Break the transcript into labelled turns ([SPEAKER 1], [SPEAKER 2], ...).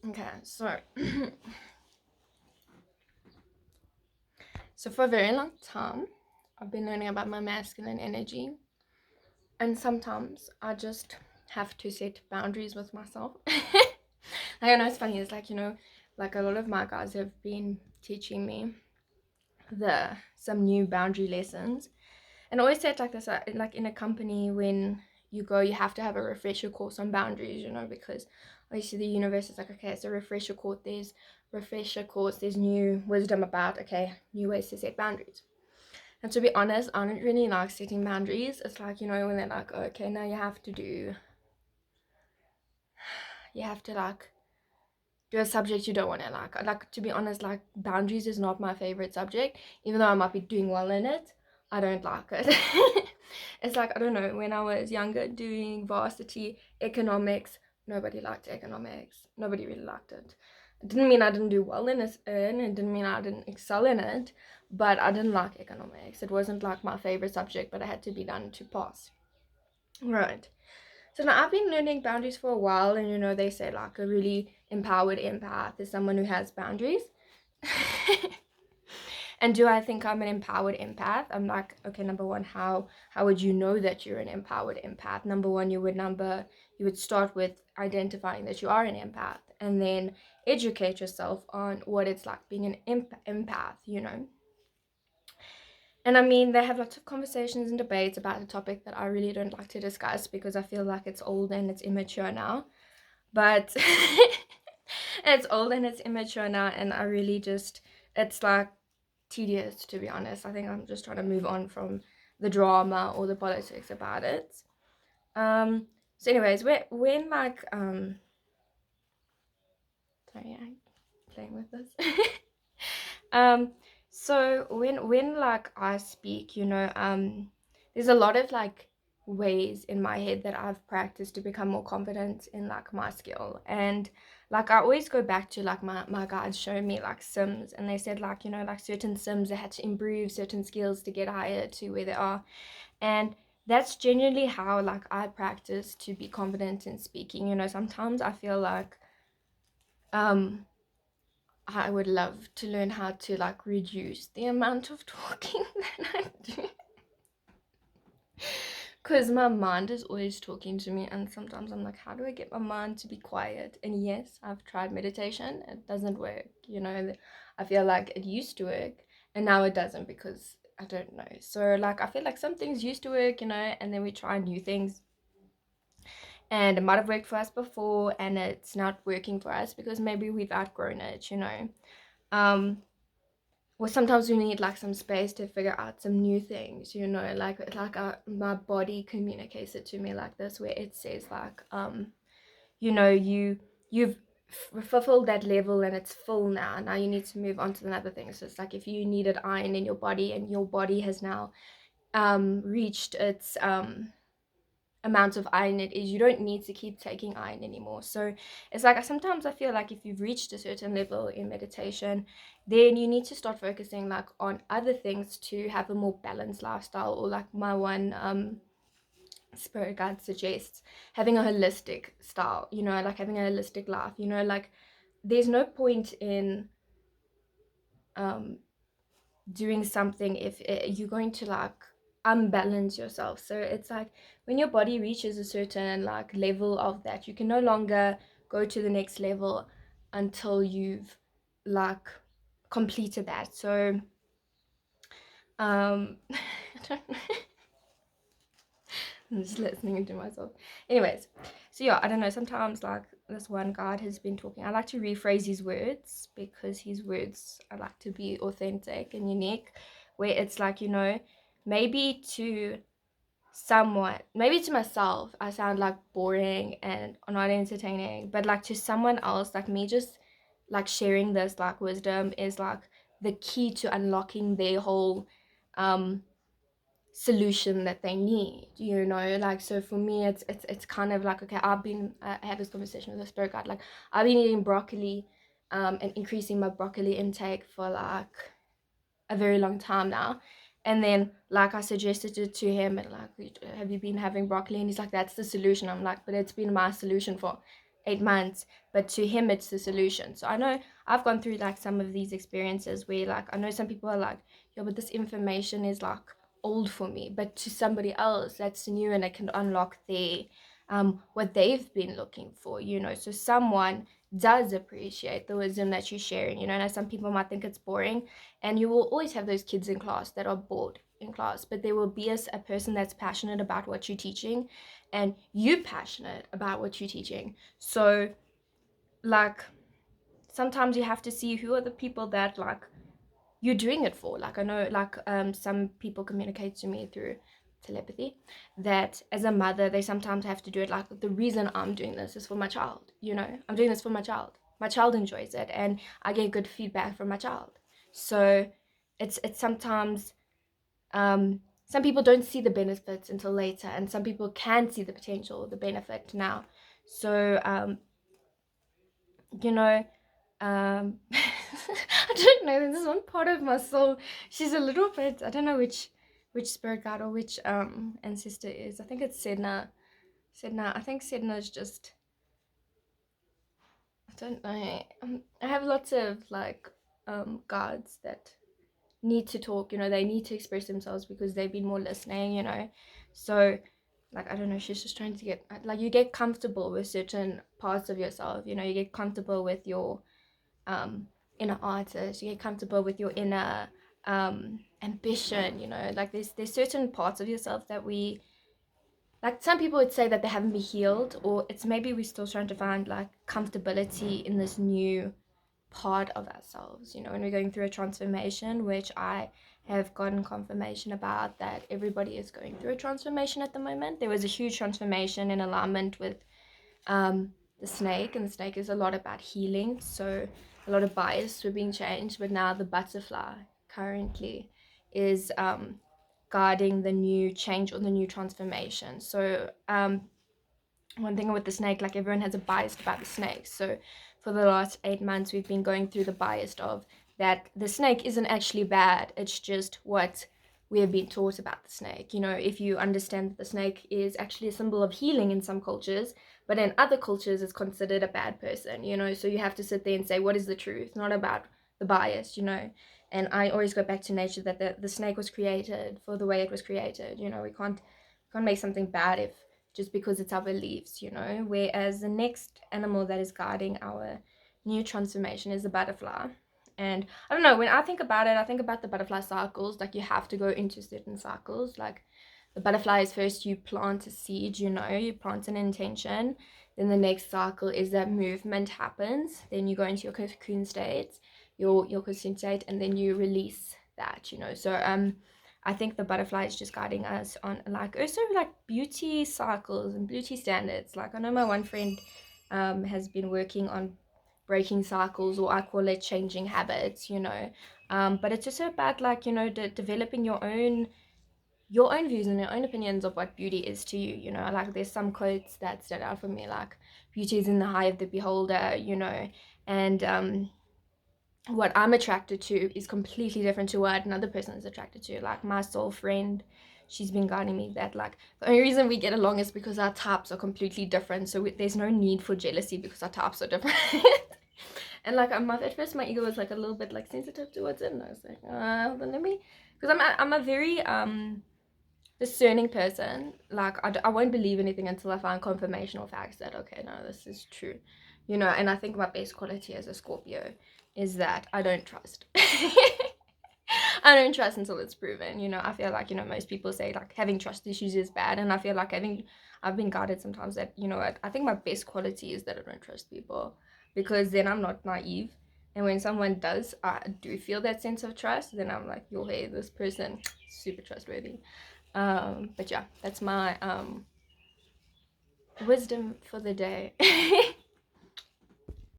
[SPEAKER 1] Okay, so so for a very long time, I've been learning about my masculine energy, and sometimes I just have to set boundaries with myself. Like, I know it's funny. It's like, like a lot of my guys have been teaching me the some new boundary lessons, and I always say it like this: like in a company, when you go, you have to have a refresher course on boundaries, because obviously the universe is like, okay, it's a refresher course, there's new wisdom about, okay, new ways to set boundaries. And to be honest, I don't really like setting boundaries. It's like, when they're like, oh, okay, now you have to like do a subject you don't want to like, to be honest, like boundaries is not my favorite subject, even though I might be doing well in it. I don't like it. It's like, I don't know, when I was younger doing varsity economics, nobody liked economics, nobody really liked it. It didn't mean I didn't do well in it, and it didn't mean I didn't excel in it, but I didn't like economics. It wasn't like my favorite subject, but it had to be done to pass. Right. So now I've been learning boundaries for a while, and they say like a really empowered empath is someone who has boundaries. And do I think I'm an empowered empath? I'm like, okay, number one, how would you know that you're an empowered empath? Number one, you would start with identifying that you are an empath, and then educate yourself on what it's like being an empath. And I mean, they have lots of conversations and debates about a topic that I really don't like to discuss because I feel like it's old and it's immature now. But it's old and it's immature now, and I really just, it's like tedious, to be honest. I think I'm just trying to move on from the drama or the politics about it. So anyways, when like sorry, I'm playing with this. um so when like I speak, there's a lot of like ways in my head that I've practiced to become more confident in like my skill. And like I always go back to like my guides showing me like sims, and they said like, like certain sims, they had to improve certain skills to get higher to where they are. And that's genuinely how like I practice to be confident in speaking. Sometimes I feel like um I would love to learn how to like reduce the amount of talking that I do. Because my mind is always talking to me, and sometimes I'm like, how do I get my mind to be quiet? And yes, I've tried meditation, it doesn't work. I feel like it used to work, and now it doesn't because I don't know. So, like, I feel like some things used to work, and then we try new things, and it might have worked for us before, and it's not working for us because maybe we've outgrown it. Um, Well, sometimes we need like some space to figure out some new things, my body communicates it to me like this, where it says like, you've fulfilled that level and it's full now. Now you need to move on to another thing. So it's like if you needed iron in your body and your body has now reached its amount of iron it is, you don't need to keep taking iron anymore. So it's like sometimes I feel like if you've reached a certain level in meditation, then you need to start focusing like on other things to have a more balanced lifestyle. Or like my one spirit guide suggests, having a holistic style, like having a holistic life. Like there's no point in um doing something if you're going to like unbalance yourself. So it's like when your body reaches a certain like level of that, you can no longer go to the next level until you've like completed that. So I don't know. I'm just listening to myself. Anyways, so yeah, I don't know. Sometimes, like this one guide has been talking, I like to rephrase his words because his words I like to be authentic and unique. Where it's like, maybe to maybe to myself, I sound like boring and not entertaining, but like to someone else, like me, just like sharing this like wisdom is like the key to unlocking their whole um solution that they need. Like, so for me it's kind of like, okay, I had this conversation with a spirit guide, like I've been eating broccoli and increasing my broccoli intake for like a very long time now. And then like I suggested it to him, and like, have you been having broccoli? And he's like, that's the solution. I'm like, but it's been my solution for 8 months, but to him it's the solution. So I know I've gone through like some of these experiences where like I know some people are like, yeah, but this information is like old for me, but to somebody else that's new and it can unlock their what they've been looking for, you know. So someone does appreciate the wisdom that you're sharing, you know. And some people might think it's boring, and you will always have those kids in class that are bored in class, but there will be a person that's passionate about what you're teaching, and you passionate about what you're teaching. So like sometimes you have to see who are the people that like you're doing it for. Like I know like some people communicate to me through telepathy that as a mother they sometimes have to do it like, the reason I'm doing this is for my child, you know. I'm doing this for my child enjoys it, and I get good feedback from my child. So it's sometimes some people don't see the benefits until later, and some people can see the potential, the benefit now. So you know, I don't know, there's one part of my soul, she's a little bit, I don't know which spirit guide or which ancestor is. I think it's Sedna. I think Sedna is just, I don't know. I have lots of like guards that need to talk, you know. They need to express themselves because they've been more listening, you know. So like I don't know, she's just trying to get like, you get comfortable with certain parts of yourself, you know. You get comfortable with your inner artist, you get comfortable with your inner ambition, you know. Like there's certain parts of yourself that we, like some people would say that they haven't been healed, or it's maybe we're still trying to find like comfortability in this new part of ourselves, you know. When we're going through a transformation, which I have gotten confirmation about that everybody is going through a transformation at the moment. There was a huge transformation in alignment with the snake, and the snake is a lot about healing, so a lot of bias were being changed, but now the butterfly currently is guarding the new change or the new transformation. So one thing with the snake, like everyone has a bias about the snake. So for the last 8 months, we've been going through the bias of that the snake isn't actually bad. It's just what we have been taught about the snake. You know, if you understand that the snake is actually a symbol of healing in some cultures, but in other cultures, it's considered a bad person, you know. So you have to sit there and say, what is the truth? Not about the bias, you know. And I always go back to nature, that the snake was created for the way it was created. You know, we can't make something bad if just because it's our beliefs, you know. Whereas the next animal that is guiding our new transformation is the butterfly. And I don't know, when I think about it, I think about the butterfly cycles. Like you have to go into certain cycles. Like the butterfly is first you plant a seed, you know, you plant an intention. Then the next cycle is that movement happens. Then you go into your cocoon state, your cocoon state, and then you release that, you know. So I think the butterfly is just guiding us on like also like beauty cycles and beauty standards. Like I know my one friend has been working on breaking cycles, or I call it changing habits, you know. But it's also about like, you know, developing your own views and your own opinions of what beauty is to you, you know. Like there's some quotes that stood out for me, like beauty is in the eye of the beholder, you know. And what I'm attracted to is completely different to what another person is attracted to. Like my soul friend, she's been guiding me that like the only reason we get along is because our types are completely different. So there's no need for jealousy because our types are different. And like at first my ego was like a little bit like sensitive towards it, and I was like, hold on, let me, because I'm a very discerning person. Like I won't believe anything until I find confirmation or facts that okay, no, this is true, you know. And I think my best quality as a Scorpio is that I don't trust. I don't trust until it's proven, you know. I feel like, you know, most people say like having trust issues is bad, and I feel like I've been guided sometimes that, you know, I think my best quality is that I don't trust people, because then I'm not naive. And when someone does, I do feel that sense of trust, then I'm like, yo, hey, this person super trustworthy. But yeah, that's my wisdom for the day.